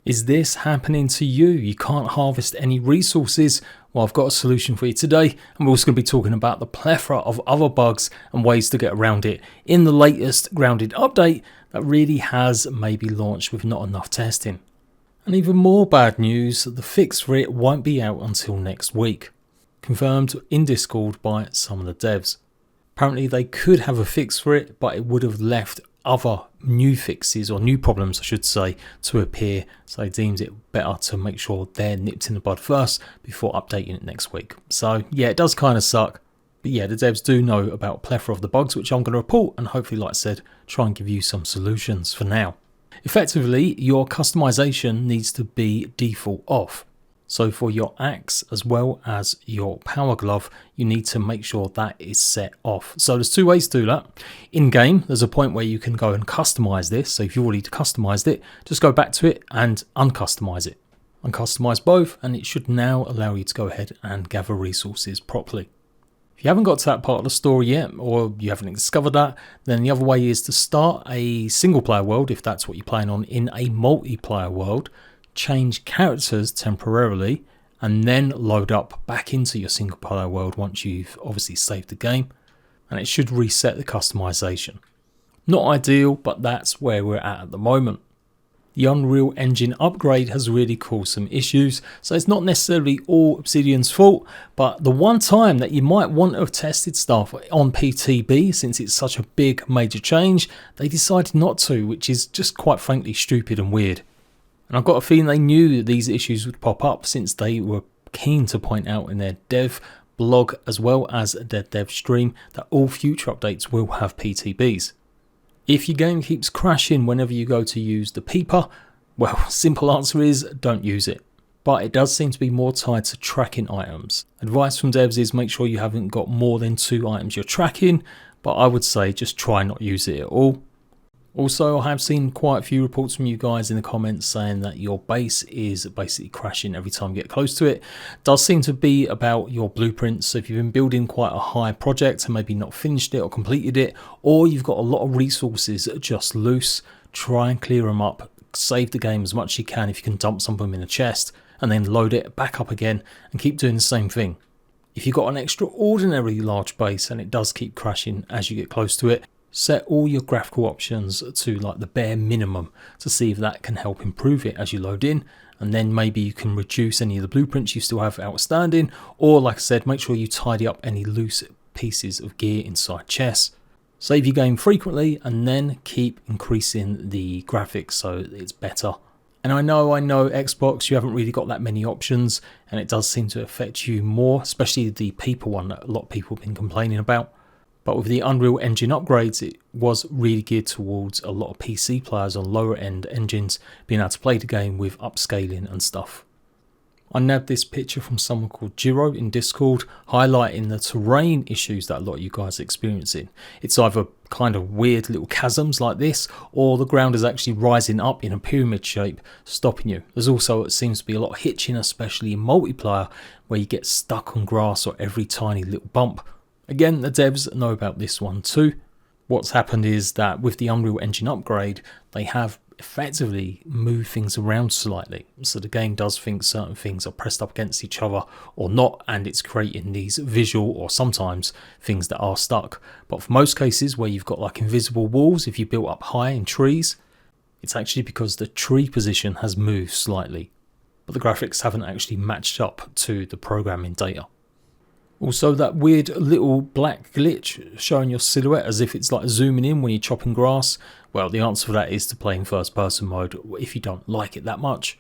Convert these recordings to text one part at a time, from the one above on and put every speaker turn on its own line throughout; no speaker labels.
Is this happening to you? You can't harvest any resources? Well, I've got a solution for you today, and we're also going to be talking about the plethora of other bugs and ways to get around it in the latest grounded update that really has maybe launched with not enough testing. And even more bad news, the fix for it won't be out until next week, confirmed in Discord by some of the devs. Apparently they could have a fix for it, but it would have left other new fixes, or new problems I should say, to appear, so they deemed it better to make sure they're nipped in the bud first before updating it next week. So yeah, it does kind of suck, but yeah, the devs do know about a plethora of the bugs which I'm going to report, and hopefully, like I said, try and give you some solutions for now. Effectively, your customization needs to be default off. So for your axe as well as your power glove, you need to make sure that is set off. So there's two ways to do that. In game, there's a point where you can go and customize this. So if you've already customized it, just go back to it and uncustomize it. Uncustomize both, and it should now allow you to go ahead and gather resources properly. If you haven't got to that part of the story yet, or you haven't discovered that, then the other way is to start a single player world, if that's what you're playing on, in a multiplayer world. Change characters temporarily, and then load up back into your single player world once you've obviously saved the game, and it should reset the customization. Not ideal, but that's where we're at the moment. The Unreal Engine upgrade has really caused some issues, so it's not necessarily all Obsidian's fault, but the one time that you might want to have tested stuff on PTB, since it's such a big major change, they decided not to, which is just quite frankly stupid and weird. And I've got a feeling they knew that these issues would pop up, since they were keen to point out in their dev blog as well as their dev stream that all future updates will have PTBs. If your game keeps crashing whenever you go to use the Peeper, well, simple answer is don't use it. But it does seem to be more tied to tracking items. Advice from devs is make sure you haven't got more than 2 items you're tracking, but I would say just try not use it at all. Also, I have seen quite a few reports from you guys in the comments saying that your base is basically crashing every time you get close to it. It does seem to be about your blueprints. So if you've been building quite a high project and maybe not finished it or completed it, or you've got a lot of resources just loose, try and clear them up. Save the game as much as you can if you can dump some of them in a chest, and then load it back up again and keep doing the same thing. If you've got an extraordinarily large base and it does keep crashing as you get close to it, set all your graphical options to like the bare minimum to see if that can help improve it as you load in, and then maybe you can reduce any of the blueprints you still have outstanding, or like I said, make sure you tidy up any loose pieces of gear inside chests. Save your game frequently and then keep increasing the graphics so it's better. And I know Xbox, you haven't really got that many options, and it does seem to affect you more, especially the Peeper one that a lot of people have been complaining about. But with the Unreal Engine upgrades, it was really geared towards a lot of PC players on lower end engines being able to play the game with upscaling and stuff. I nabbed this picture from someone called Jiro in Discord, highlighting the terrain issues that a lot of you guys are experiencing. It's either kind of weird little chasms like this, or the ground is actually rising up in a pyramid shape, stopping you. There's also, it seems to be a lot of hitching, especially in multiplayer, where you get stuck on grass or every tiny little bump. Again, the devs know about this one too. What's happened is that with the Unreal Engine upgrade, they have effectively moved things around slightly. So the game does think certain things are pressed up against each other or not, and it's creating these visual or sometimes things that are stuck. But for most cases where you've got like invisible walls, if you built up high in trees, it's actually because the tree position has moved slightly, but the graphics haven't actually matched up to the programming data. Also, that weird little black glitch showing your silhouette as if it's like zooming in when you're chopping grass. Well, the answer for that is to play in first person mode if you don't like it that much.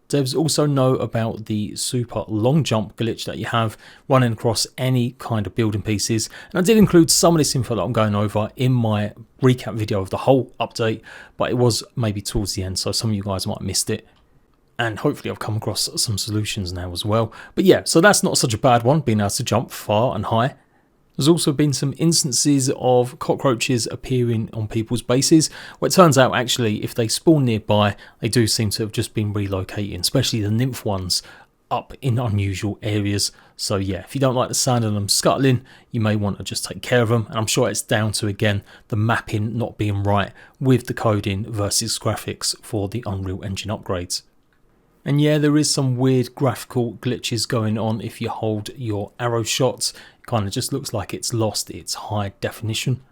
Devs also know about the super long jump glitch that you have running across any kind of building pieces. And I did include some of this info that I'm going over in my recap video of the whole update, but it was maybe towards the end, so some of you guys might have missed it. And hopefully I've come across some solutions now as well. But yeah, so that's not such a bad one, being able to jump far and high. There's also been some instances of cockroaches appearing on people's bases, where it turns out actually if they spawn nearby, they do seem to have just been relocating, especially the nymph ones up in unusual areas. So yeah, if you don't like the sound of them scuttling, you may want to just take care of them. And I'm sure it's down to, again, the mapping not being right with the coding versus graphics for the Unreal Engine upgrades. And yeah, there is some weird graphical glitches going on if you hold your arrow shots. It kind of just looks like it's lost its high definition.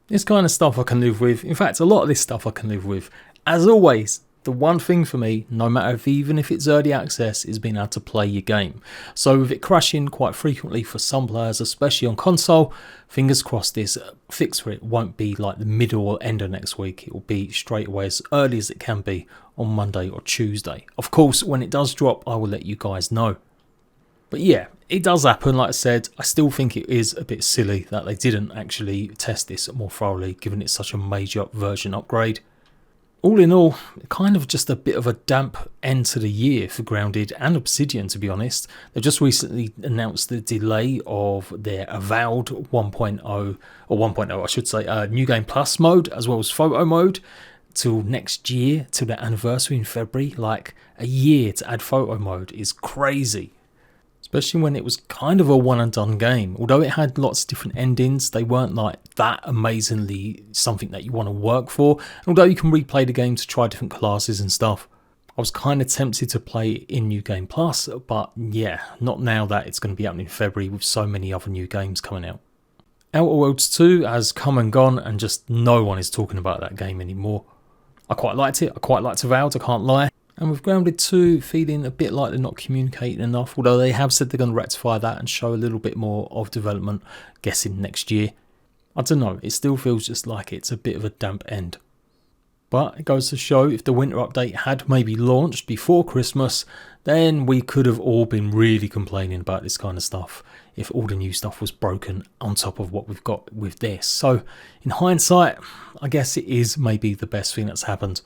This kind of stuff I can live with. In fact, a lot of this stuff I can live with. As always, the one thing for me, no matter even if it's early access, is being able to play your game. So with it crashing quite frequently for some players, especially on console, fingers crossed this fix for it won't be like the middle or end of next week. It will be straight away as early as it can be on Monday or Tuesday. Of course, when it does drop, I will let you guys know. But yeah, it does happen. Like I said, I still think it is a bit silly that they didn't actually test this more thoroughly, given it's such a major version upgrade. All in all, kind of just a bit of a damp end to the year for Grounded and Obsidian, to be honest. They've just recently announced the delay of their avowed 1.0, or 1.0 I should say, New Game Plus mode, as well as photo mode, till next year, till their anniversary in February. Like, a year to add photo mode is crazy. Especially when it was kind of a one and done game. Although it had lots of different endings, they weren't like that amazingly something that you want to work for. And although you can replay the game to try different classes and stuff, I was kind of tempted to play it in New Game Plus, but yeah, not now that it's going to be out in February with so many other new games coming out. Outer Worlds 2 has come and gone, and just no one is talking about that game anymore. I quite liked it, I quite liked Avowed, I can't lie. And with Grounded 2 feeling a bit like they're not communicating enough, although they have said they're going to rectify that and show a little bit more of development, guessing next year. I don't know, it still feels just like it's a bit of a damp end. But it goes to show, if the winter update had maybe launched before Christmas, then we could have all been really complaining about this kind of stuff if all the new stuff was broken on top of what we've got with this. So in hindsight, I guess it is maybe the best thing that's happened.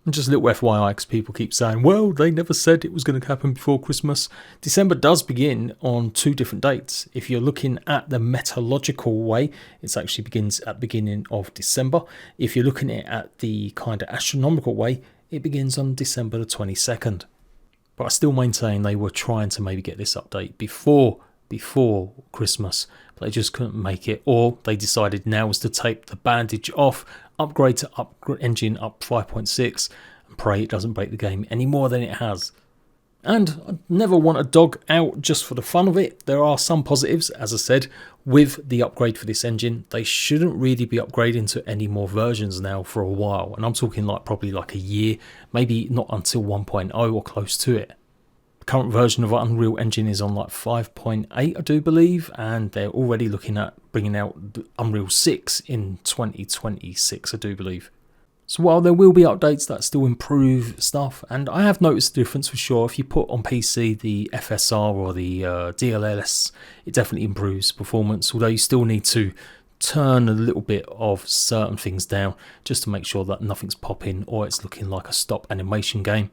And just a little FYI, because people keep saying, well, they never said it was going to happen before Christmas. December does begin on 2 different dates. If you're looking at the meteorological way, it actually begins at the beginning of December. If you're looking at the kind of astronomical way, it begins on December the 22nd. But I still maintain they were trying to maybe get this update before Christmas, but they just couldn't make it, or they decided now was to take the bandage off, upgrade to engine up 5.6 and pray it doesn't break the game any more than it has. And I never want a dog out just for the fun of it. There are some positives, as I said, with the upgrade for this engine. They shouldn't really be upgrading to any more versions now for a while, and I'm talking like probably like a year, maybe not until 1.0 or close to it. The current version of Unreal Engine is on like 5.8, I do believe, and they're already looking at bringing out Unreal 6 in 2026, I do believe. So while there will be updates that still improve stuff, and I have noticed the difference for sure, if you put on PC the FSR or the DLSS, it definitely improves performance, although you still need to turn a little bit of certain things down just to make sure that nothing's popping or it's looking like a stop animation game.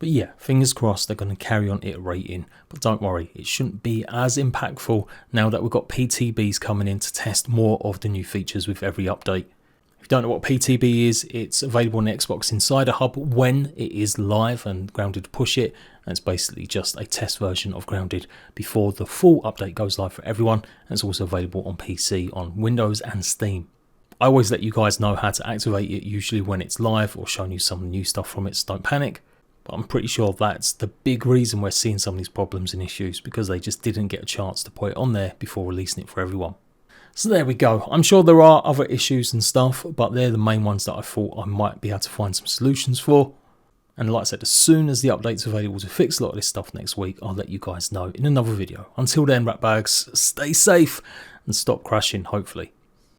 But yeah, fingers crossed they're going to carry on iterating, but don't worry, it shouldn't be as impactful now that we've got PTBs coming in to test more of the new features with every update. If you don't know what PTB is, it's available on the Xbox Insider Hub when it is live and Grounded push it, and it's basically just a test version of Grounded before the full update goes live for everyone, and it's also available on PC on Windows and Steam. I always let you guys know how to activate it, usually when it's live or showing you some new stuff from it, so don't panic. But I'm pretty sure that's the big reason we're seeing some of these problems and issues, because they just didn't get a chance to put it on there before releasing it for everyone. So there we go. I'm sure there are other issues and stuff, but they're the main ones that I thought I might be able to find some solutions for. And like I said, as soon as the update's available to fix a lot of this stuff next week, I'll let you guys know in another video. Until then, rat bags, stay safe and stop crashing, hopefully.